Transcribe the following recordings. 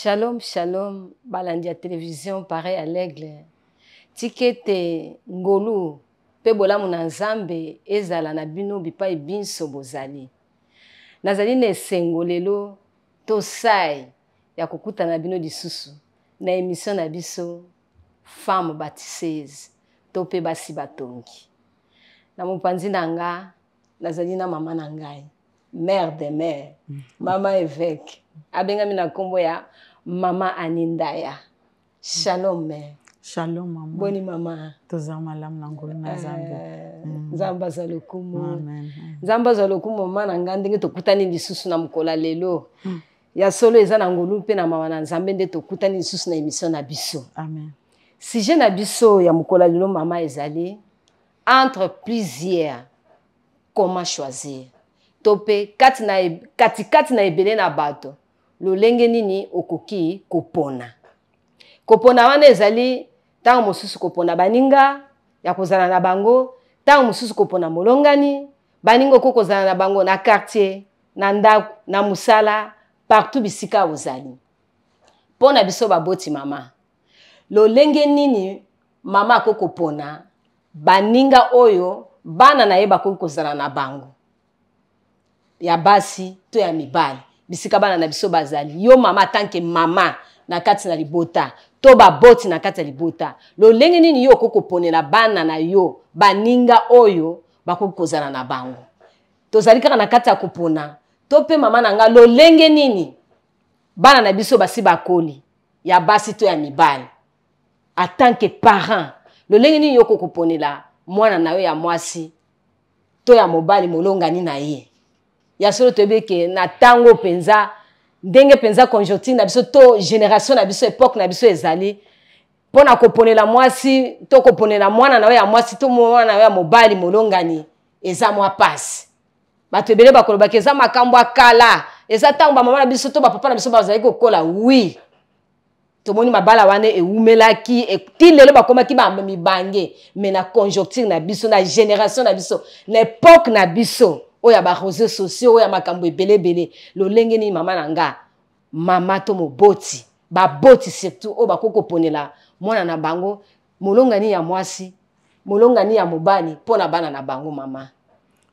Shalom, shalom, balandia télévision, pareil à l'aigle. Tikete ngolu, pebola munanzambe, ezala na bino bipa binso bozali. Nazali ne sengolelo, to sai, ya kukuta na bino disusu, na émission na biso, femme bâtisseuse, to pe basi batongi. Na mupanzi nanga, nazali na mama nangai, mère de mère, mama évêque. Abenga mina kombo ya Mama Anindaya. Shalom, mère. Shalom, maman. Boni, maman. Tozama lam nangolo na zambe. Zamba zalokumu. Amen. Zamba zalokumu mama ngandenge tokutani lisusu na mukola lelo. Ya solo eza na ngolu pe na mama na nzambe nde tokutani lisusu na émission na biso. Amen. Sujet na biso ya mukola lelo mama ezali entre plusieurs, comment choisir. Tope kati na ebele na bato. Lolenge nini okoki kopona. Kopona wana ezali tango mosusu kopona baninga ya kozala na bango, tango mosusu kopona molongani, baninga kozala na bango na quartier, na ndako, na musala, partout bisika ozali. Pona biso baboti mama. Lolenge nini mama kopona, baninga oyo bana na ye bakoki kozala na bango. Ya basi to ya mibali. Bisika bana na biso bazali. Yo mama tanke mama na kati na libota. To baboti na kati na libota. Lolenge nini yo kokoponela bana na yo. Baninga oyo bakoki kozala na bango. Tozali kaka na kati ya kopona. To pe mama nanga lolenge nini bana na biso basi bakoli. Ya basi to ya mibali. En tant que parent. Lolenge nini yo kokoponela mwana na yo ya mwasi. To ya mobali molongani na ye. Ya solo tebeke na tango penza ndenge penza conjoncture na biso to génération na biso époque na biso ezali pona koponela mwasi to koponela mwana na we ya mwasi to mwana na we ya mobali molongani eza mwa passe bato ebele bakoloba ke eza makambo akala eza tango ba mama na biso to ba papa na biso bazali kokola oui tomoni mabala wana ewumelaki eti lelo bakomaki ba mibange mais na conjoncture na biso na génération na biso na époque na biso oya ba réseaux sociaux oya makambo ebele lolenge ni mama nanga mama to moboti ba boti surtout o bakoko ponela mwana na bango molongani ya mwasi molongani ya mobali pona bana na bango mama.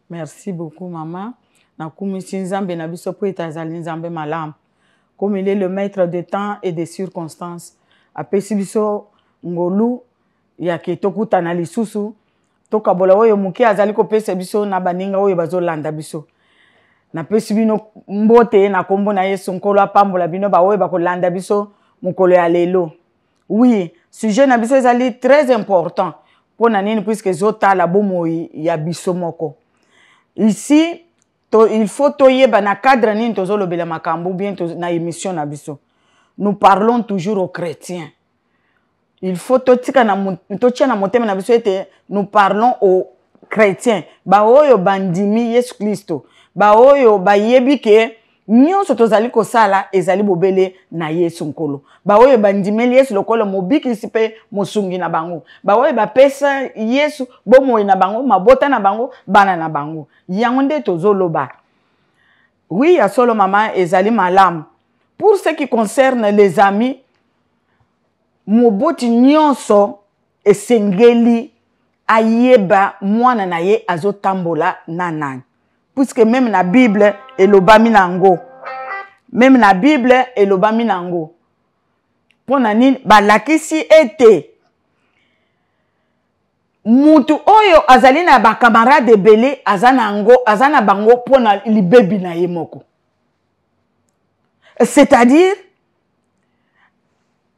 Merci beaucoup maman. Na kumisi nzambe na biso po etazali nzambe malamu. Comme il est le maître de temps et des circonstances. Apesi biso ngolu ya ke tokutana lisusu. Toka bola oyo muke azali ko pesa biso na baninga oyo bazolanda biso. Na pesi bino mbote na kombo na Yesu nkolo apambola bino ba oyo bakolanda biso mukolo ya lelo. Oui, sujet na biso ezali très important pour nini puisque zota la bomoi ya biso moko. Ici il faut toyeba na cadre nini tozolobela makambo bien na émission na biso. Nous parlons toujours aux chrétiens. Il faut nous parlons aux chrétiens. Ba oyo bandimi Yesu Kristo. Ba oyo ba yebike nyonso tozali kosala ezali bobele na Yesu nkolo. Ba oyo bandimeli Yesu lokolo mobiki sipe mosungi na bango. Ba oyo ba pesa Yesu bomoi na bango, mabota na bango, bana na bango. Yango nde tozoloba. Oui, ya solo maman ezali malamu. Pour ce qui concerne les amis, moboti nyonso esengeli ayeba mwana na ye azotambola na nani. Puisque même na Bible elobami nango. Même na Bible elobami nango. Pona nini balakisi ete mutu oyo azali na ba camarade ebele azana bango pona libebi na ye moko. C'est-à-dire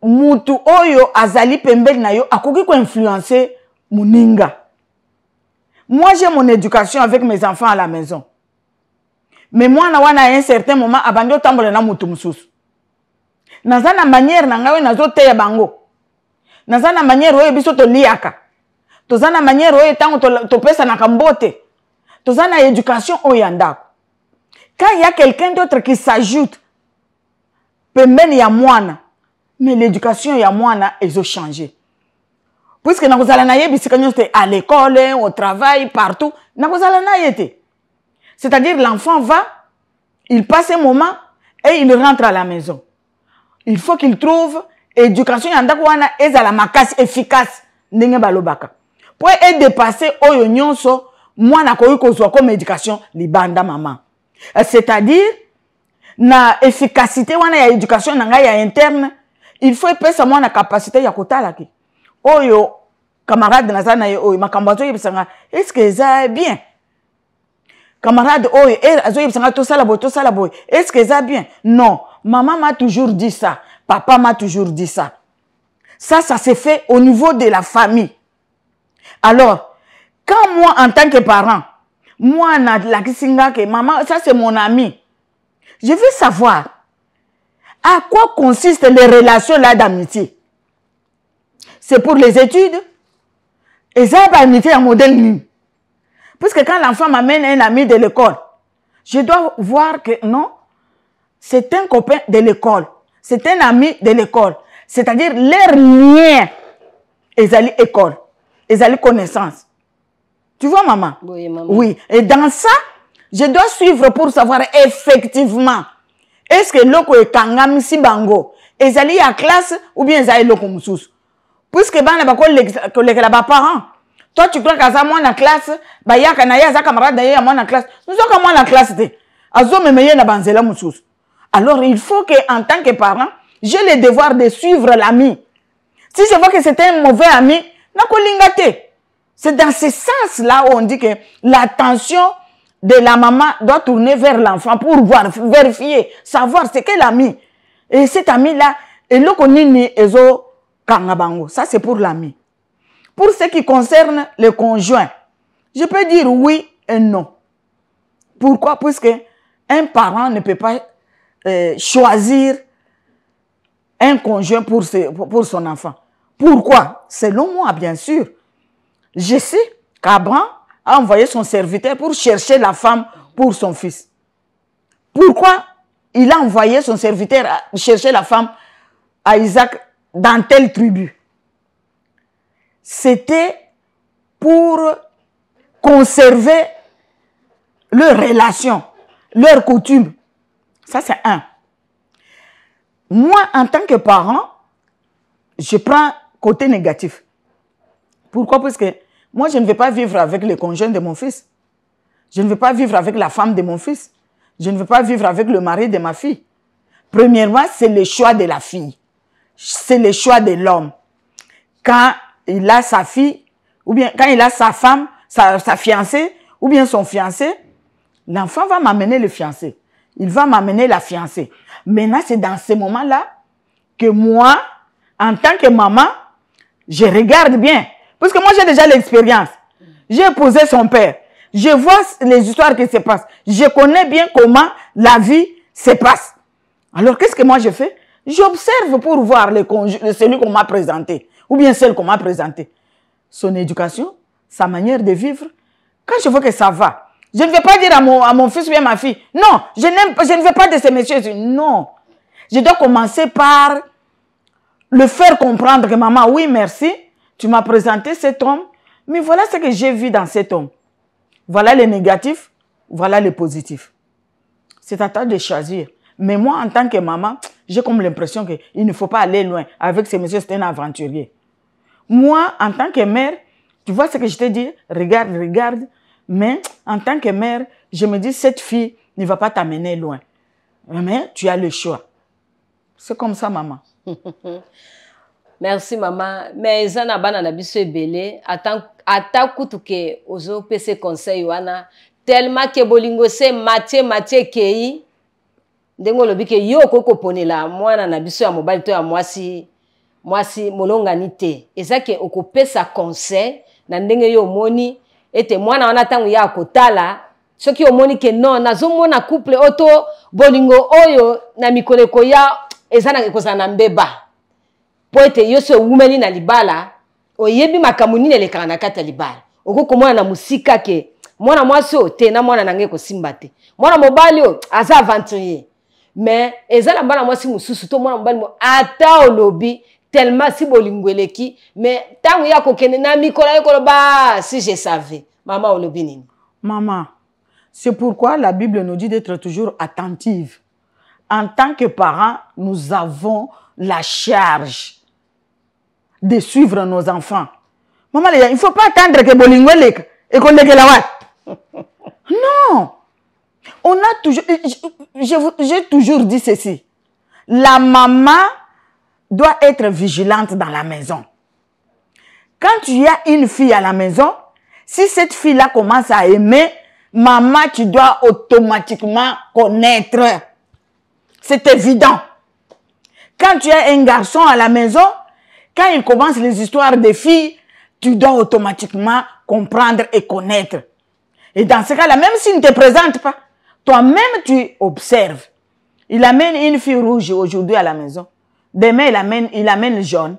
mutu oyo azali pembeni na yo akoki ko influencer muninga. Moi j'ai mon éducation avec mes enfants à la maison. Mais moi na wana à un certain moment abandi otambola na mutu mususu. Naza na manière na ngawe nazo teya bango. Naza na manière oyo biso to liaka. Toza na manière oyo tango to pesa na kambote. Toza na éducation oyo ndako. Quand il y a quelqu'un d'autre qui s'ajoute pembeni ya mwana, mais l'éducation ya mwana ezo changer. Puisque nakozala na yebisika nyonso à l'école, au travail, partout, nakozala na yete. C'est-à-dire l'enfant va, il passe un moment et il rentre à la maison. il faut qu'il trouve éducation yanda wana ezala makasi efficace ndenge balobaka pour dépasser oyo nyonso mwana koyi kozwa comme éducation libanda maman. C'est-à-dire na efficacité wana ya éducation nanga ya interne, il faut pesa mwana capacité ya kotala ki oyo camarade nazana ye oyo makambo to yebisanga est-ce que ça bien camarade oyo azo yebisanga to sala boy est-ce que ça bien. Non, maman m'a toujours dit ça, papa m'a toujours dit ça. Ça se fait au niveau de la famille. Alors quand moi en tant que parent, moi na la kisinga que maman ça c'est mon ami, je veux savoir à quoi consistent les relations là d'amitié. C'est pour les études? Et ça va amitié en modèle nu. Parce que quand l'enfant m'amène un ami de l'école, je dois voir que non, c'est un copain de l'école, c'est un ami de l'école. C'est-à-dire leur lien, ils allaient école, ils allaient connaissance. Tu vois maman? Oui, maman. Oui. Et dans ça, je dois suivre pour savoir effectivement est-ce que l'oko est kangam si bango, ils allaient à classe ou bien ils allaient l'oko moussous. Puisque ben les parents, toi tu crois qu'à ça moi na classe, bah ya kanaya za camarade d'ailleurs moi na classe, nous sommes comme moi na classe té, azo me meilleur na banzela moussous. Alors il faut que en tant que parent, j'ai le devoir de suivre l'ami. Si je vois que c'est un mauvais ami, na kolingate. C'est dans ce sens-là où on dit que l'attention de la maman doit tourner vers l'enfant pour voir, vérifier, savoir c'est quel ami. Et cet ami-là, et le konini ezo kangabango. Ça, c'est pour l'ami. Pour ce qui concerne le conjoint, je peux dire oui et non. Pourquoi? Puisque un parent ne peut pas choisir un conjoint pour son enfant. Pourquoi? Selon moi, bien sûr. Je sais qu'Abraham a envoyé son serviteur pour chercher la femme pour son fils. Pourquoi il a envoyé son serviteur chercher la femme à Isaac dans telle tribu? C'était pour conserver leurs relations, leurs coutumes. Ça, c'est un. Moi, en tant que parent, je prends côté négatif. Pourquoi? Parce que moi, je ne vais pas vivre avec le conjoint de mon fils. Je ne vais pas vivre avec la femme de mon fils. Je ne vais pas vivre avec le mari de ma fille. Premièrement, c'est le choix de la fille. C'est le choix de l'homme. Quand il a sa fille, ou bien quand il a sa femme, sa fiancée, ou bien son fiancé, l'enfant va m'amener le fiancé. Il va m'amener la fiancée. Maintenant, c'est dans ce moment-là que moi, en tant que maman, je regarde bien. Parce que moi, j'ai déjà l'expérience. J'ai épousé son père. Je vois les histoires qui se passent. Je connais bien comment la vie se passe. Alors, qu'est-ce que moi je fais? J'observe pour voir celui qu'on m'a présenté. Ou bien celle qu'on m'a présenté. Son éducation, sa manière de vivre. Quand je vois que ça va, je ne vais pas dire à mon fils ou bien à ma fille, non, je ne veux pas de ces messieurs. Non. Je dois commencer par le faire comprendre que maman, oui, merci, tu m'as présenté cet homme, mais voilà ce que j'ai vu dans cet homme. Voilà les négatifs, voilà les positifs. C'est à toi de choisir. Mais moi, en tant que maman, j'ai comme l'impression qu'il ne faut pas aller loin. Avec ces messieurs, c'est un aventurier. Moi, en tant que mère, tu vois ce que je te dis? Regarde, regarde. Mais en tant que mère, je me dis, cette fille ne va pas t'amener loin. Mais tu as le choix. C'est comme ça, maman. Merci, maman. Mais Zana bana na biso ebele ata kutuke ozo pese conseil wana tellement que bolingo se Mathieu kei ndengo lobike yo koko ponela mwana na biso ya mobali to ya mwasi molongani te ezake okopesa conseil na ndenge yo moni ete mwana wana tangu ya kotala soki omoni ke non nazomona couple oto bolingo oyo na mikoleko ya ezana ekozana mbeba po ete yo so wumeli na libala oyebi makambo nini elekaka na kati ya libala okokomona na musika ke mwana mwasi o te na mwana nange kosimba te mwana mobali o aza aventurier mais ezala mwana mwasi mususu to mwana mobali mo ata olobi tellement si bolingo eleki mais tangu ya kokende na mikola ekoloba si je savais maman olobi nini? Maman, c'est pourquoi la Bible nous dit d'être toujours attentive en tant que parents, nous avons la charge de suivre nos enfants. Maman, il ne faut pas attendre que Bolingolek et qu'on les la. Non. On a toujours, j'ai toujours dit ceci. La maman doit être vigilante dans la maison. Quand tu as une fille à la maison, si cette fille-là commence à aimer, maman, tu dois automatiquement connaître. C'est évident. Quand tu as un garçon à la maison, quand il commence les histoires des filles, tu dois automatiquement comprendre et connaître. Et dans ce cas-là, même s'il ne te présente pas, toi-même tu observes. Il amène une fille rouge aujourd'hui à la maison. Demain, il amène jaune.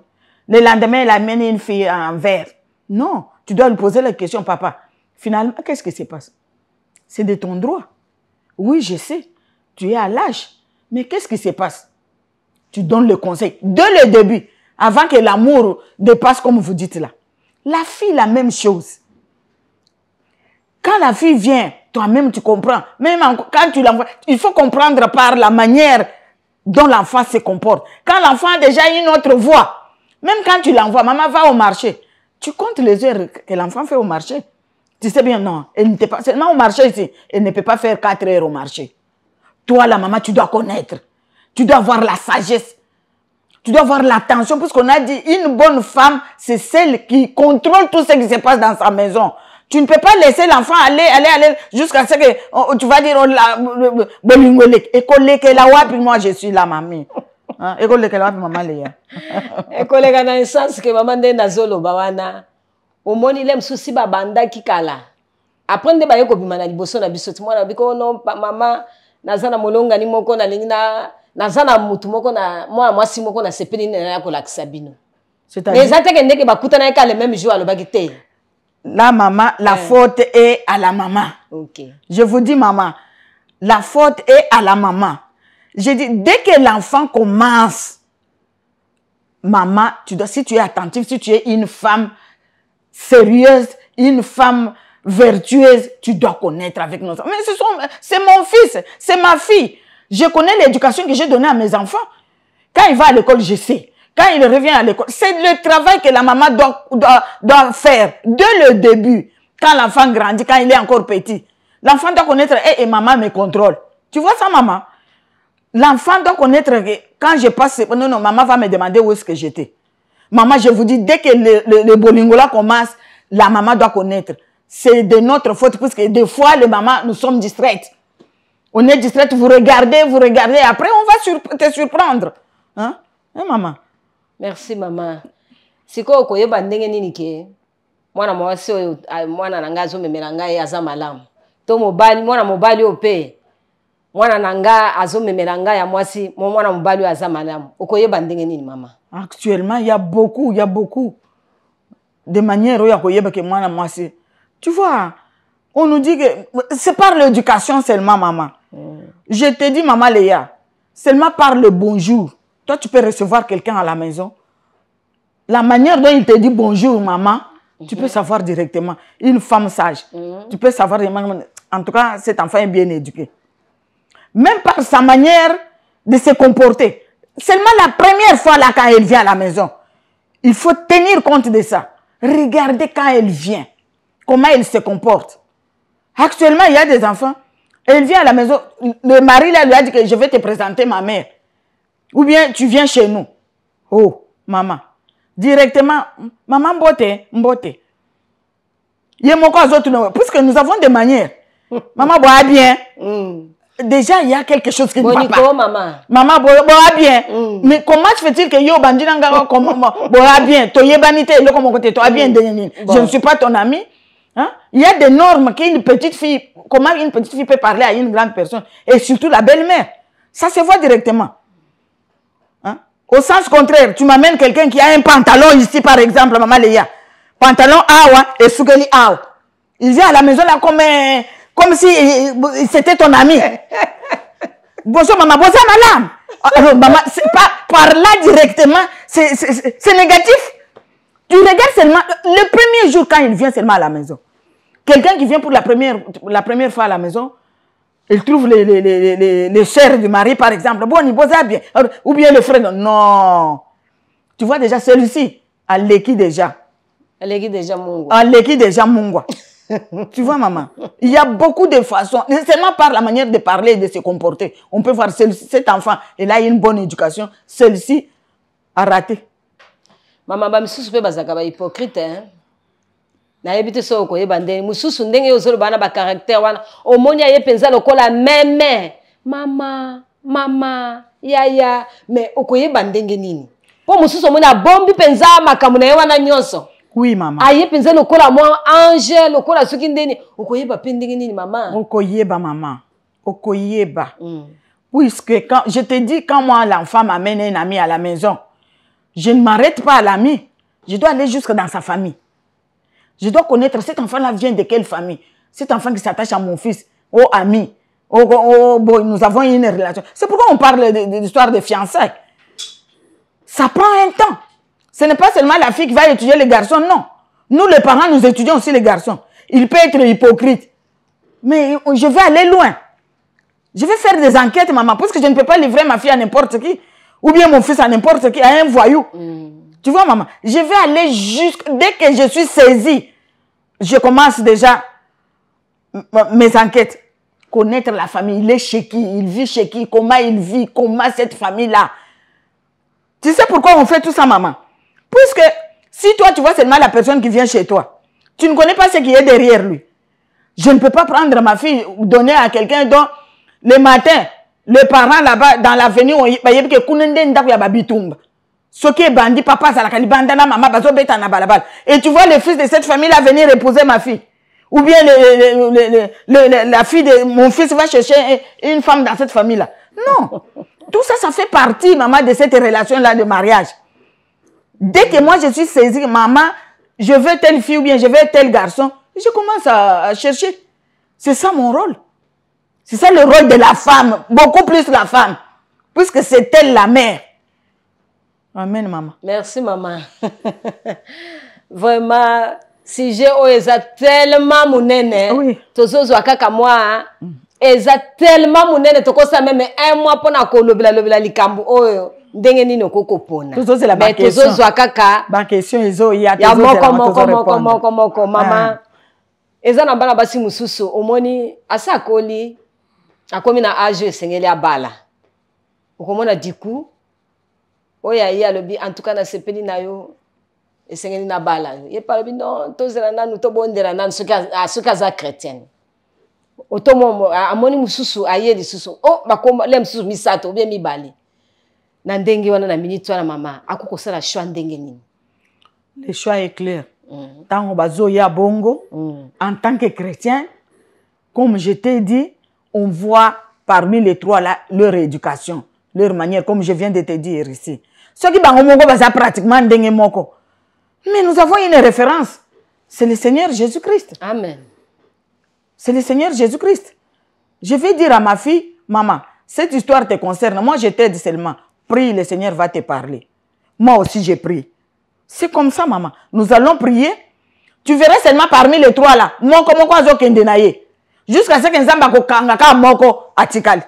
Le lendemain, il amène une fille en vert. Non, tu dois lui poser la question, papa. Finalement, qu'est-ce qui se passe? C'est de ton droit. Oui, je sais. Tu es à l'âge. Mais qu'est-ce qui se passe? Tu donnes le conseil dès le début, avant que l'amour dépasse comme vous dites là. La fille, la même chose. Quand la fille vient, toi-même tu comprends. Même quand tu l'envoies, il faut comprendre par la manière dont l'enfant se comporte. Quand l'enfant a déjà une autre voix, même quand tu l'envoies, maman va au marché, tu comptes les heures que l'enfant fait au marché. Tu sais bien, non, elle n'était pas seulement au marché ici, elle ne peut pas faire 4 heures au marché. Toi, la maman, tu dois connaître. Tu dois avoir la sagesse. Tu dois avoir l'attention, puisqu'on a dit, une bonne femme, c'est celle qui contrôle tout ce qui se passe dans sa maison. Tu ne peux pas laisser l'enfant aller jusqu'à ce que tu vas dire, oh là, moi je suis la mamie. École la maman Léa. École dans le sens que maman de nazolo bawana. Au moins il aime souci babanda kikala. Après de bayeko bimana liboso na biso timwana biko non maman nazana molonga ni moko na lingina nazana mutu moko na mwasi moko na sepeli na ko lakisa bino. Mais ça que ndeke bakutana ka le même jour à l'obagité. La maman, la faute est à la maman. Okay. Je vous dis, maman, la faute est à la maman. Je dis, dès que l'enfant commence, maman, si tu es attentive, si tu es une femme sérieuse, une femme vertueuse, tu dois connaître avec nos enfants. Mais c'est mon fils, c'est ma fille. Je connais l'éducation que j'ai donnée à mes enfants. Quand il va à l'école, je sais. Quand il revient à l'école, c'est le travail que la maman doit faire dès le début. Quand l'enfant grandit, quand il est encore petit. L'enfant doit connaître, et maman me contrôle. Tu vois ça, maman? L'enfant doit connaître que quand je passe, non, maman va me demander où est-ce que j'étais. Maman, je vous dis, dès que le bolingola commence, la maman doit connaître. C'est de notre faute, puisque des fois, les mamans, nous sommes distraites. On est distraites, vous regardez, après on va te surprendre. Hein? Maman? Merci maman. Siko koyeba ndenge nini ke mwana mwasi oyo mwana nanga azomemela ngai aza malamu. To mobali mwana mobali ope mwana nanga azomemela ngai ya mwasi mwana mobali oyo aza malamu. Okoyeba ndenge nini maman? Actuellement, il y a beaucoup de manières où il y a koyeba ke mwana mwasi. Tu vois, on nous dit que c'est par l'éducation seulement maman. Je te dis maman Léa, seulement par le bonjour. Toi, tu peux recevoir quelqu'un à la maison. La manière dont il te dit bonjour, maman, tu peux savoir directement. Une femme sage. Tu peux savoir, en tout cas, cet enfant est bien éduqué. Même par sa manière de se comporter. Seulement la première fois là, quand elle vient à la maison, il faut tenir compte de ça. Regardez quand elle vient, comment elle se comporte. Actuellement, il y a des enfants, elle vient à la maison, le mari là, lui a dit que je vais te présenter ma mère. Ou bien tu viens chez nous. Oh, maman. Directement, maman mbote. Puisque nous avons des manières. Maman boit bien. Déjà, il y a quelque chose qui ne va pas. Maman boit bien. Mais comment fait-il que yo bandinanga boit bien? Je ne suis pas ton ami. Hein? Il y a des normes qu'une petite fille, comment une petite fille peut parler à une grande personne. Et surtout la belle-mère. Ça se voit directement. Au sens contraire, tu m'amènes quelqu'un qui a un pantalon ici, par exemple, maman Léa. Pantalon awa et sougeli awa. Il vient à la maison là comme si c'était ton ami. Bonjour maman, bonjour madame. Alors, maman, c'est pas par là directement, c'est négatif. Tu regardes seulement, le premier jour quand il vient seulement à la maison. Quelqu'un qui vient pour la première fois à la maison, Il trouve les sœurs du mari, par exemple. Bon, il pose bien. Ou bien le frère. Non. Tu vois déjà, celui-ci, à l'équipe déjà. À l'équipe déjà Mungwa. À l'équipe déjà Mungwa. Tu vois, maman, il y a beaucoup de façons. Seulement par la manière de parler et de se comporter. On peut voir cet enfant, il a une bonne éducation. Celui-ci a raté. Maman, ba misusu pe bazaka ba hypocrite, hein. Na yebite so ko yebande mususu ndenge yo zolo bana ba caractère wana omonia ye penza lokola meme mama yaya mais okoyeba ndenge nini po mususu omona bombi penza makamu na ye wana nyonso. Oui, maman. Aye penza lokola moi ange lokola soki ndeni okoyeba pe ndenge nini maman. Okoyeba maman. Okoyeba. Puisque quand je te dis, quand moi l'enfant m'amène un ami à la maison, je ne m'arrête pas à l'ami. Je dois aller jusque dans sa famille. Je dois connaître cet enfant-là vient de quelle famille. Cet enfant qui s'attache à mon fils, au ami. Bon, nous avons une relation. C'est pourquoi on parle de l'histoire de fiançailles. Ça prend un temps. Ce n'est pas seulement la fille qui va étudier les garçons, non. Nous, les parents, nous étudions aussi les garçons. Il peut être hypocrite. Mais je vais aller loin. Je vais faire des enquêtes, maman, parce que je ne peux pas livrer ma fille à n'importe qui. Ou bien mon fils à n'importe qui, à un voyou. Tu vois, maman, je vais aller jusqu'à... Dès que je suis saisie, je commence déjà mes enquêtes. Connaître la famille, il est chez qui, il vit chez qui, comment il vit, comment cette famille-là. Tu sais pourquoi on fait tout ça, maman? Puisque si toi, tu vois seulement la personne qui vient chez toi, tu ne connais pas ce qui est derrière lui. Je ne peux pas prendre ma fille, donner à quelqu'un dont le matin, les parents là-bas, dans l'avenue, on y a que Kounende Ndaku ya babitumba. Ce qui est bandit, papa, ça la kalibandana, maman, bazo beta na balabal. Et tu vois le fils de cette famille-là venir épouser ma fille. Ou bien la fille de mon fils va chercher une femme dans cette famille-là. Non. Tout ça, ça fait partie, maman, de cette relation-là de mariage. Dès que moi, je suis saisie, maman, je veux telle fille ou bien je veux tel garçon, je commence à chercher. C'est ça mon rôle. C'est ça le rôle de la femme, beaucoup plus la femme, puisque c'est elle la mère. Amen, maman. Merci, maman. Vraiment, si j'ai tellement mon nene, oui. Tozo kaka moi, eza tellement mon nene, toko sa même un mois pour na ko lobela likambu oyo. Ndenge nini okoko pona. Tozo c'est la bonne question. Tozo kaka. Ba question ezo ya ya moko mama. Eza na bana basi mususu omoni asa koli akomi na âge sengeli abala. Okomona diku oya ya lobi en tout cas na sepeli na yo esengeli na bala ye palobi non tozela nanu to bondela nanu soka za chrétienne otomo amoni mususu ayeli susu oh bakoma le mususu misato bien mibali na ndenge wana na minute wana mama akoko sala choix ndenge nini. Le choix est clair. Tant on bazo ya bongo en tant que chrétien, comme je t'ai dit, on voit parmi les trois là leur éducation, leur manière, comme je viens de te dire ici. Ceux qui bango baza pratiquement ndenge moko. Mais nous avons une référence. C'est le Seigneur Jésus-Christ. Amen. C'est le Seigneur Jésus-Christ. Je vais dire à ma fille, maman, cette histoire te concerne. Moi, je t'aide seulement. Prie, le Seigneur va te parler. Moi aussi, je prie. C'est comme ça, maman. Nous allons prier. Tu verras seulement parmi les trois là. Jusqu'à ce que Nzamba kokangaka moko atikali.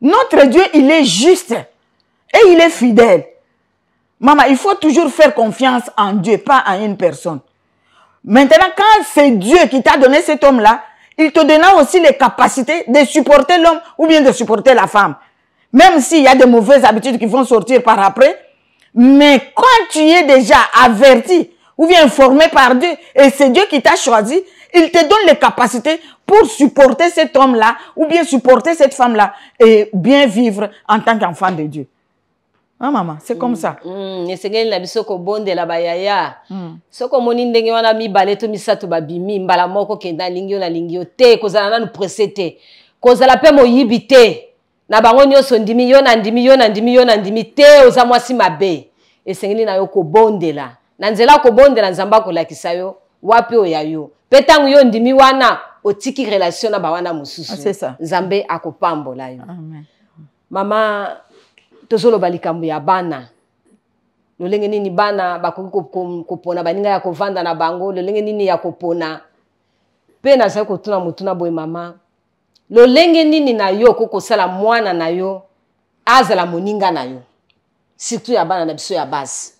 Notre Dieu, il est juste. Et il est fidèle. Maman, il faut toujours faire confiance en Dieu, pas en une personne. Maintenant, quand c'est Dieu qui t'a donné cet homme-là, il te donnera aussi les capacités de supporter l'homme ou bien de supporter la femme. Même s'il y a de mauvaises habitudes qui vont sortir par après, mais quand tu es déjà averti ou bien informé par Dieu, et c'est Dieu qui t'a choisi, il te donne les capacités pour supporter cet homme-là ou bien supporter cette femme-là et bien vivre en tant qu'enfant de Dieu. Hein, maman, c'est comme ça. Esengeli na biso ko bondela bayaya. Soko moni ndenge wana mibale to misato babimi mbala moko kenda lingio na lingio te kozala nanu presete. Kozala pe moyibi te. Na bango nyonso ndimi yo na ndimi yo na ndimi yo na ndimi te oza mwasi mabe. Esengeli na yo ko bondela. Na nzela ko bondela nzamba ko lakisa yo wapi oya yo. Petangu yo ndimi wana otiki relation na bawana mususu. C'est ça. Nzambe akopambola yo. Amen. Mama tozolo balikambu ya bana. Lolenge nini bana bakoki kopona baninga ya kovanda na bango, lolenge nini ya kopona. Pe na za kotuna mutuna boy mama. lolenge nini na yo koko sala mwana na yo azala moninga na yo surtout ya bana na biso ya base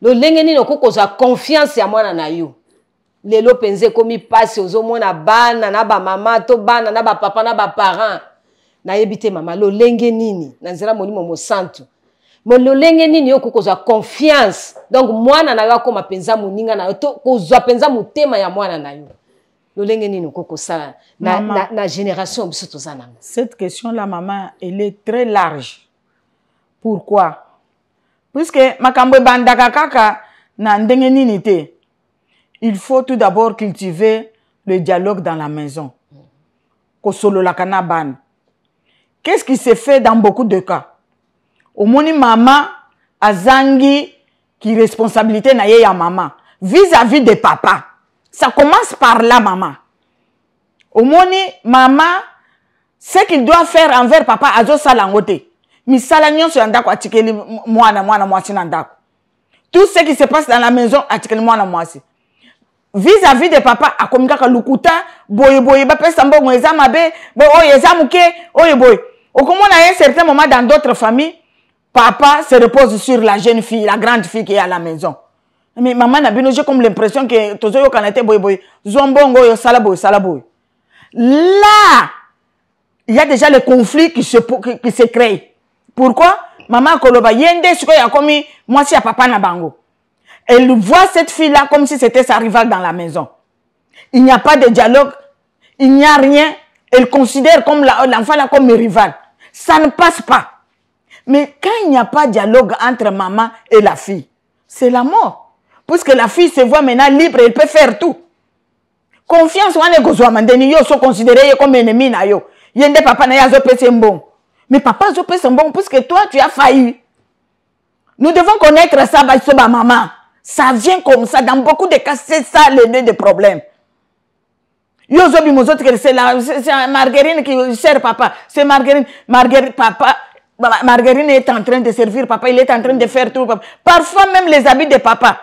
lolenge nini koko za confiance ya mwana na yo lelo penze komi pasi ozomona bana na ba mama to bana na ba papa na ba parents na yebite mama lolenge nini na nzela molimo mosantu lolenge nini yo koko za confiance donc mwana na yo akoma penza moninga na yo to kozwa penza motema ya mwana na yo lolenge nini koko sala na génération biso tozana. Cette question là maman elle est très large. Pourquoi? Puisque makambo bandaka kaka na ndenge nini te. Il faut tout d'abord cultiver le dialogue dans la maison. Kosolo la kana ban. Qu'est-ce qui se fait dans beaucoup de cas? Au moni maman azangi qui responsabilité na ye ya maman vis-à-vis de papa. Ça commence par là, maman. Au moni, maman, ce qu'il doit faire envers papa, azo salangote. Mi salanyon sur andako, atikeli moisi nandako. Tout ce qui se passe dans la maison, atikeli moisi. Vis-à-vis de papa, akomika ka lukuta, boye, bape sambo ngweza mabe, yeza muke, boye. Au comment à un certain moment dans d'autres familles, papa se repose sur la jeune fille, la grande fille qui est à la maison. Mais maman n'a bien j'ai comme l'impression que tous yo kanete boy zombongo yo salaboy. Là, il y a déjà le conflit qui se crée. Pourquoi? Maman koloba yende siko ya komi moi si à papa na bango. Elle voit cette fille là comme si c'était sa rivale dans la maison. Il n'y a pas de dialogue, il n'y a rien. Elle considère comme l'enfant là comme rival. Ça ne passe pas. Mais quand il n'y a pas de dialogue entre maman et la fille, c'est la mort. Puisque la fille se voit maintenant libre, elle peut faire tout. Confiance, on est yo sont considérés comme ennemis na yo. Yende papa na ya zo pese mbon. Mais papa zo pese mbon puisque toi tu as failli. Nous devons connaître ça ba maman. Ça vient comme ça dans beaucoup de cas, c'est ça le nœud de problème. Yo zo bi mozo c'est Marguerine qui sert papa. C'est Marguerine papa. Marguerine est en train de servir papa, il est en train de faire tout papa. Parfois même les habits de papa.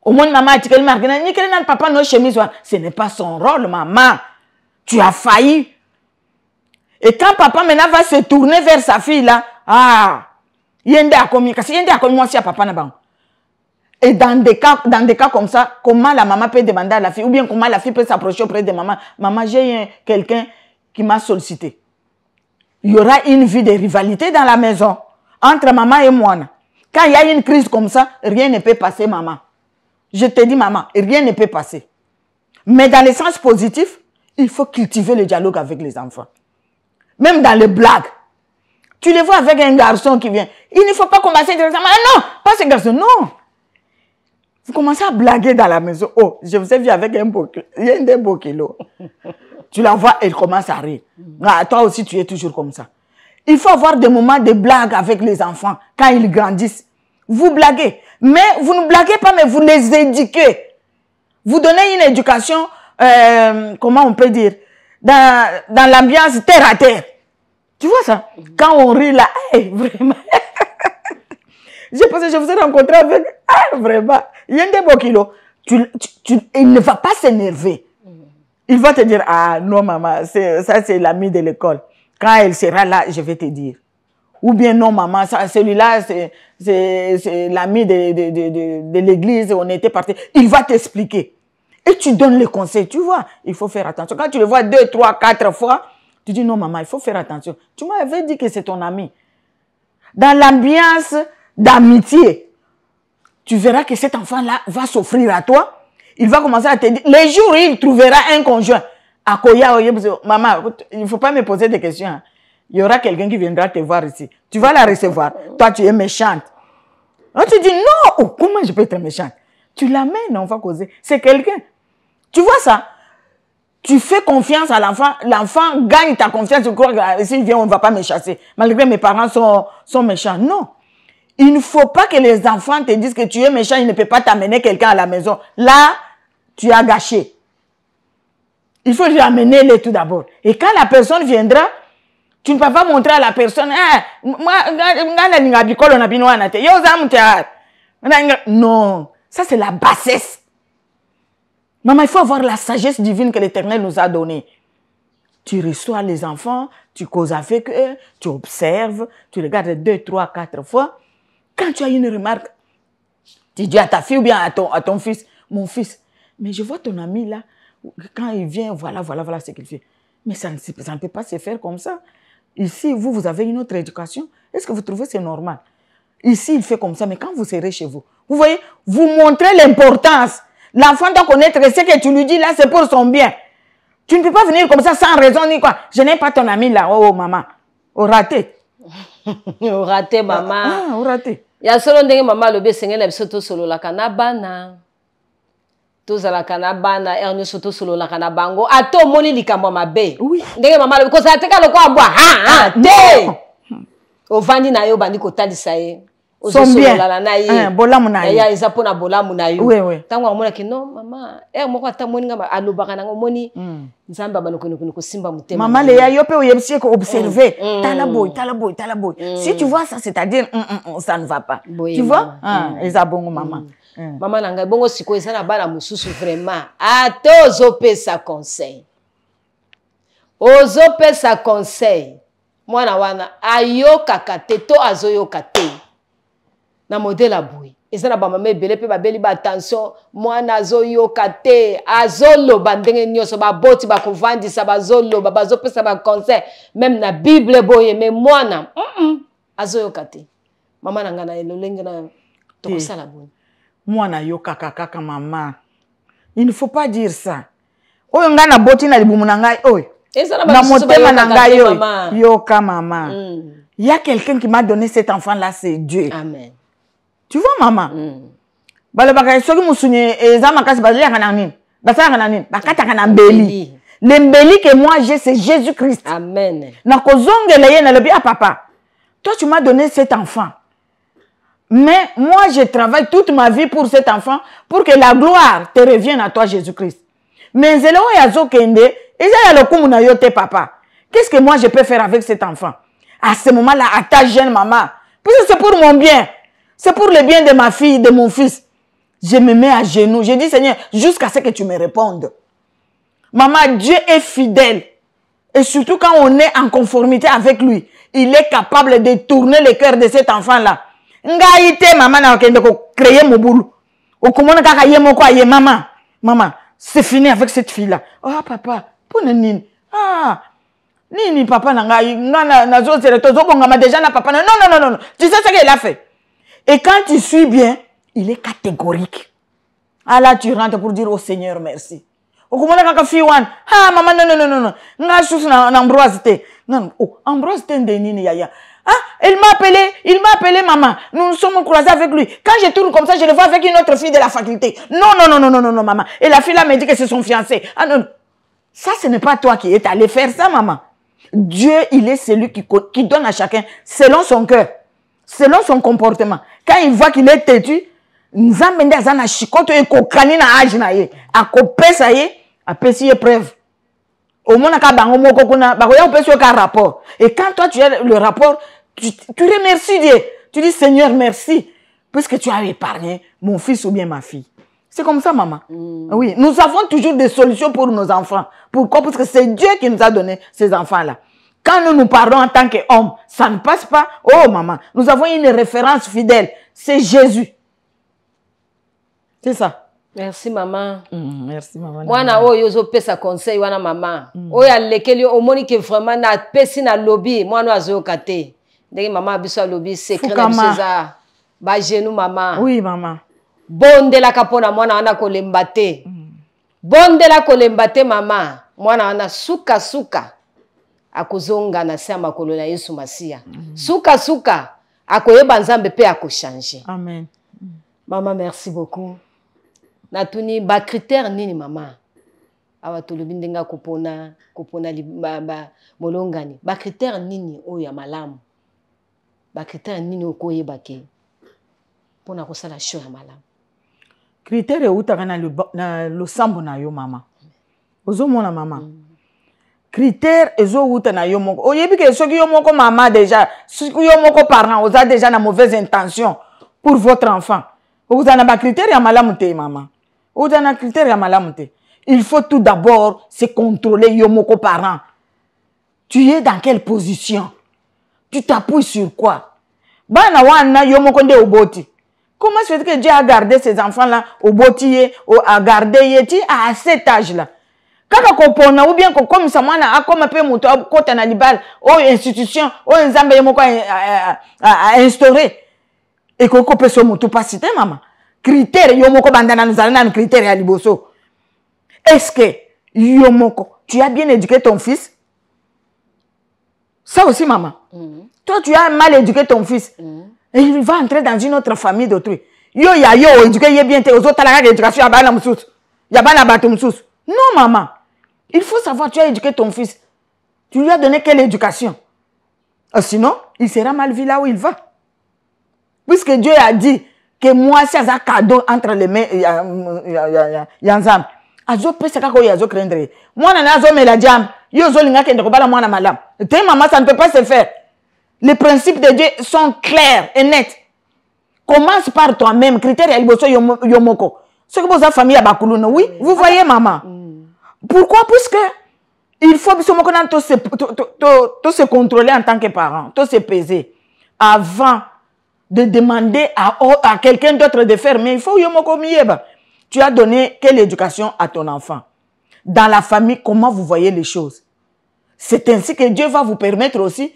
Au moins, maman a dit que le papa n'a chemise. Ce n'est pas son rôle, maman. Tu as failli. Et quand papa maintenant va se tourner vers sa fille là, yende a commis, moi si à papa n'a pas. Et dans des cas comme ça, comment la maman peut demander à la fille, ou bien comment la fille peut s'approcher auprès de maman. Maman, j'ai quelqu'un qui m'a sollicité. Il y aura une vie de rivalité dans la maison entre maman et moi. Quand il y a une crise comme ça, rien ne peut passer, maman. Je te dis, maman, rien ne peut passer. Mais dans le sens positif, il faut cultiver le dialogue avec les enfants. Même dans les blagues. Tu les vois avec un garçon qui vient. Il ne faut pas commencer directement. Ah non, pas ce garçon, non. Vous commencez à blaguer dans la maison. Oh, je vous ai vu avec un beau kilo. Il y a un beau kilo. Tu la vois, elle commence à rire. Ah, toi aussi, tu es toujours comme ça. Il faut avoir des moments de blague avec les enfants quand ils grandissent. Vous blaguez. Mais vous ne blaguez pas, mais vous les éduquez. Vous donnez une éducation, comment on peut dire, dans l'ambiance terre à terre. Tu vois ça? Quand on rit là, hey, vraiment. J'ai pensé, je vous ai rencontré avec, vraiment, il y a un beau kilo. Il ne va pas s'énerver. Il va te dire, ah non maman, ça c'est l'ami de l'école. Quand elle sera là, je vais te dire. Ou bien non maman, celui-là c'est l'ami de l'église, on était parti. Il va t'expliquer. Et tu donnes les conseils, tu vois, il faut faire attention. Quand tu le vois 2, 3, 4 fois, tu dis non maman, il faut faire attention. Tu m'avais dit que c'est ton ami. Dans l'ambiance d'amitié, tu verras que cet enfant-là va s'offrir à toi. Il va commencer à te dire, les jours où il trouvera un conjoint, à Koya, maman, il ne faut pas me poser des questions. Hein. Il y aura quelqu'un qui viendra te voir ici. Tu vas la recevoir. Toi, tu es méchante. Alors, tu dis, non, oh, comment je peux être méchante? Tu l'amènes, on va causer. C'est quelqu'un. Tu vois ça? Tu fais confiance à l'enfant. L'enfant gagne ta confiance. Tu crois que s'il vient, on ne va pas me chasser. Malgré mes parents sont méchants. Non. Il ne faut pas que les enfants te disent que tu es méchant, il ne peut pas t'amener quelqu'un à la maison. Là, tu as gâché. Il faut lui amener les tout d'abord. Et quand la personne viendra, tu ne peux pas montrer à la personne, non, ça c'est la bassesse. Maman, il faut avoir la sagesse divine que l'Éternel nous a donnée. tu reçois les enfants, tu causes avec eux, tu observes, tu regardes 2, 3, 4 fois. Quand tu as une remarque, tu dis à ta fille ou bien à ton fils, mon fils, mais je vois ton ami là, quand il vient, voilà ce qu'il fait. Mais ça ne peut pas se faire comme ça. Ici, vous avez une autre éducation. Est-ce que vous trouvez que c'est normal? Ici, il fait comme ça, mais quand vous serez chez vous, vous voyez, vous montrez l'importance. L'enfant doit connaître ce que tu lui dis là, c'est pour son bien. Tu ne peux pas venir comme ça sans raison ni quoi. Je n'ai pas ton ami là, oh maman. Au raté. Au raté, maman. Ah, au raté. Il y a solo ndenge maman lobe sengel na biso to solo la kana bana. Tous à la canabana, erno soto solo la canabango. Ato moni likambo mabe. Oui. Ndenge maman lobe kosa teka loko abwa. Ha te. O vandi na yo bandi ko talisa ye. Son bien. Bolamu na ye. Ya izapo na bolamu na yo. Oui, oui. Tango amona ki non maman. Moko ata moni ngamba alobaka na moni. Nzamba banoko ko simba mutema. Maman le ya yo pe oyebisi ko observer. Tala boy. Si tu vois ça, c'est-à-dire ça ne va pas. Tu vois? Ezabongo maman. Maman nanga bongo siko ezana bana mususu vraiment. Ato ozopesa conseil. Ozopesa conseil. Mwana wana ayokaka te to azoyoka te. Na modèle aboui. Ezana ba mama ebele pe babeli ba attention mwana azoyoka te. Azoloba ndenge nyoso ba boti ba kovandisa bazoloba bazopesa ba conseil même na Bible boye mais mwana azoyoka te. Mama nanga na elolenge na tokosala boye. Moi, na kaka maman. Il ne faut pas dire ça. Oyo nga na boti na libumu na ngai oyo. Na motema na ngai oyo. Yoka maman. Il y a quelqu'un qui m'a donné cet enfant là, c'est Dieu. Amen. Tu vois maman? Balobaka soki musunye eza makasi bazali kanani. Basala kanani. Bakata kana mbeli. Le mbeli que moi j'ai c'est Jésus-Christ. Amen. Na kozongela ye na lobi ah papa. Toi tu m'as donné cet enfant. Mais moi, je travaille toute ma vie pour cet enfant, pour que la gloire te revienne à toi, Jésus-Christ. Mais papa. Qu'est-ce que moi je peux faire avec cet enfant? À ce moment-là, à ta jeune maman. Parce que c'est pour mon bien. C'est pour le bien de ma fille, de mon fils. Je me mets à genoux. Je dis, Seigneur, jusqu'à ce que tu me répondes. Maman, Dieu est fidèle. Et surtout quand on est en conformité avec lui, il est capable de tourner le cœur de cet enfant-là. Ngaïté, maman, n'a créé mon boulot. Au comment maman, c'est fini avec cette fille-là. Oh, papa, pour nini? Ah, nini, papa, déjà, papa, non. Tu sais ce qu'il a fait. Et quand tu suis bien, il est catégorique. Ah là, tu rentres pour dire au Seigneur merci. Au comment ah, maman, non. Non, oh, Ambroise, yaya. Ah, il m'a appelé maman. Nous nous sommes croisés avec lui. Quand je tourne comme ça, je le vois avec une autre fille de la faculté. Non, maman. Et la fille là me dit que c'est son fiancé. Ah non, ça ce n'est pas toi qui es allé faire ça, maman. Dieu, il est celui qui donne à chacun selon son cœur, selon son comportement. Quand il voit qu'il est têtu, nzambende azana chikoto e kokani na âge na ye, akopesa ye, apesi ye preuve. Au moins, rapport. Et quand toi, tu as le rapport, tu remercies Dieu. Tu dis, Seigneur, merci, puisque tu as épargné mon fils ou bien ma fille. C'est comme ça, maman. Oui, nous avons toujours des solutions pour nos enfants. Pourquoi? Parce que c'est Dieu qui nous a donné ces enfants-là. Quand nous parlons en tant qu'hommes, ça ne passe pas. Oh, maman, nous avons une référence fidèle. C'est Jésus. C'est ça. Merci maman. Merci maman. Wana oyo zo pesa conseil wana maman. Oya lekeli omoni ke vraiment na pesi na lobby mwana azo kate. Ndenge maman biso lobby secret na biso ba genou maman. Oui maman. Bondela kapona mwana wana kolemba te. Bondela kolemba te maman. Mwana wana suka akozonga na se makolo na Yesu Masia. Suka akoyeba Nzambe pe akochange. Amen. Maman merci beaucoup. Natuni ba critère nini mama awa tolobi ndenga kopona molongani ba critère nini oya malamu ba critère nini okoyeba ke pona kosala show ya malamu critère utaka na losambo na yo mama ozomona mama critère ezo uta na yo moko oyebi ke soki yo moko mama déjà soki yo moko parent oza déjà na mauvaise intention pour votre enfant oza na ba critère ya malamu te mama. Il faut tout d'abord se contrôler yomoko parent. Tu es dans quelle position? Tu t'appuies sur quoi? Bana wana yo moko nde oboti. Comment se fait que Dieu a gardé ces enfants-là au boti, a gardé yeti à cet âge-là? Kaka kopona ou bien comme ça mwana a comme peu muto kota na libal o institution o nzambe yemoko a instauré et koko pe so muto pas cité maman. Critère yomoko bandana nous allons critère ya liboso. Est-ce que yomoko tu as bien éduqué ton fils? Ça aussi maman. Toi tu as mal éduqué ton fils. Et il va entrer dans une autre famille d'autrui. Yo éduqué bien aux autres la éducation abana mususu. Ya bana bato mususu. Non maman. Il faut savoir, tu as éduqué ton fils. Tu lui as donné quelle éducation? Sinon, il sera mal vu là où il va. Puisque Dieu a dit que moi, c'est un cadeau entre les mains, Yanzam. Azo pesa kako yazo krendre. Moi, nana azo me la diam. Yo zo linga kende kobala moi na malam. Te maman, ça ne peut pas se faire. Les principes de Dieu sont clairs et nets. Commence par toi-même. Critère yaliboso yomoko. Ce que vous avez famille à Bakoulouna, oui, vous voyez maman. Pourquoi? Puisque il faut se contrôler en tant que parent, se peser avant de demander à quelqu'un d'autre de faire. Mais il faut tu as donné quelle éducation à ton enfant? Dans la famille, comment vous voyez les choses? C'est ainsi que Dieu va vous permettre aussi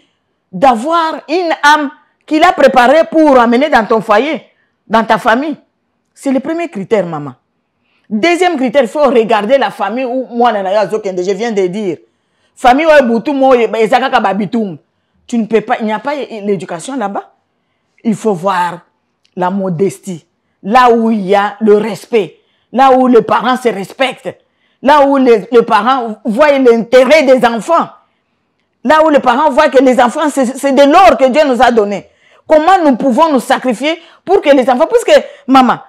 d'avoir une âme qu'il a préparée pour amener dans ton foyer, dans ta famille. C'est le premier critère, maman. Deuxième critère, il faut regarder la famille où moi, je viens de dire. Famille où tu ne peux pas, il n'y a pas l'éducation là-bas. Il faut voir la modestie. Là où il y a le respect. Là où les parents se respectent. Là où les parents voient l'intérêt des enfants. Là où les parents voient que les enfants, c'est de l'or que Dieu nous a donné. Comment nous pouvons nous sacrifier pour que les enfants, puisque maman,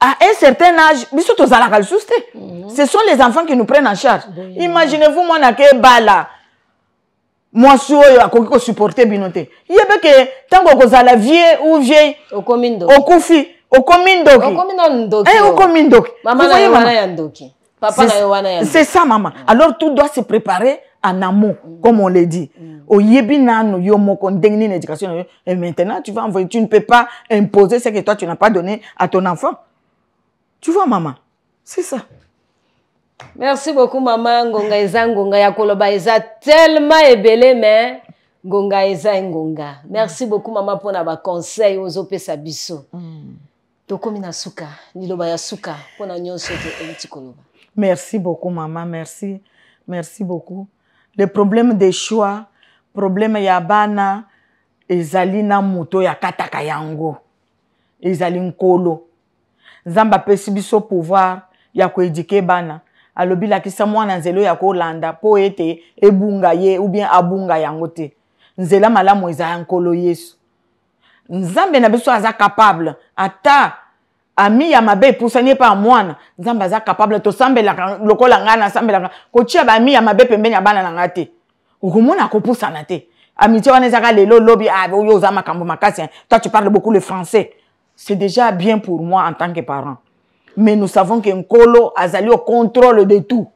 à un certain âge, ce sont les enfants qui nous prennent en charge. Imaginez-vous, moi, bala. Moi, je suis supporter binoté. Il y a que tant que vous allez vieux ou vieille, au comindo, au koufi, au comindo, au comindo. Maman, c'est ça, maman. Alors, tout doit se préparer en amont, comme on le dit. Au yebinano, yomoko, dengni l'éducation. Et maintenant, tu vas envoyer, tu ne peux pas imposer ce que toi, tu n'as pas donné à ton enfant. Tu vois, maman, c'est ça. Merci beaucoup, maman. Ngonga eza ngonga ya koloba eza tellement ebele, mais ngonga eza ngonga. Merci beaucoup, maman, pour na ba conseil aux opesa biso. Tokomi na suka, liloba ya suka, pour na nyonso te eliti koloba. Merci beaucoup, maman. Merci. Merci beaucoup. Le problème des choix, problème ya bana, ezali na muto ya kataka yango. Ezali nkolo. Zamba pesi biso pouvoir ya ko éduquer bana. Alobi la kisa mwana nzelo ya ko landa po ete ebunga ye ou bien abunga yango te. Nzela malamu eza nkolo Yesu. Nzambe na biso aza capable ata ami ya mabe pusanye pa mwana. Nzambe aza capable to sambela lokola ngana sambela ko tia ba ami ya mabe pembeni ya bana na ngate. Ukumuna ko pusana te. Amitié wana ezaka lelo lobi yo za makambo makasi. Toi tu parles beaucoup le français. C'est déjà bien pour moi en tant que parent. Mais nous savons qu'un colo a allé au contrôle de tout.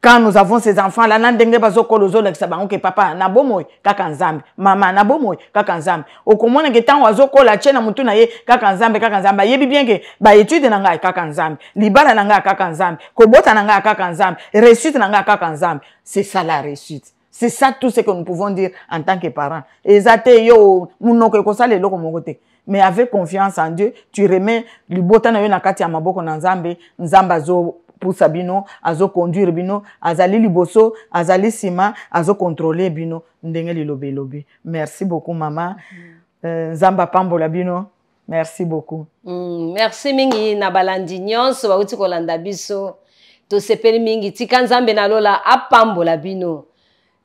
Quand nous avons ces enfants-là, nous avons que papa, nabomoy, kakanzambe, maman, nabomoy, kakanzambe. Au comment que tant oiseau la tienne à mutuna ye, kakanzambe, kakanzambe. Yebi bien que, ba étude nanga kakanzambe, libala nanga kakanzambe, kobota nanga kakanzambe, réussite nanga kakanzambe. C'est ça la réussite. C'est ça tout ce que nous pouvons dire en tant que parents. Ezate yo, munoko ko sale loko mokote. Mais avec confiance en Dieu, tu remets le botana yo nakati ya maboko na Nzambe, Nzamba zo poussa bino, azo conduire bino, azali liboso, azali sima, azo contrôler bino, ndenge lilobe lobe. Merci beaucoup maman. Nzamba pambola bino. Merci beaucoup. Merci mingi na balandi nyonso bauti kolanda biso. To sepeli mingi tika Nzambe na lola apambola bino.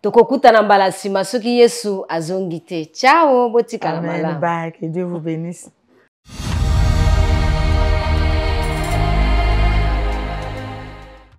Tokokuta na mbala sima soki Yesu azongite. Ciao, botika la mala. Amen, bye, que Dieu vous bénisse.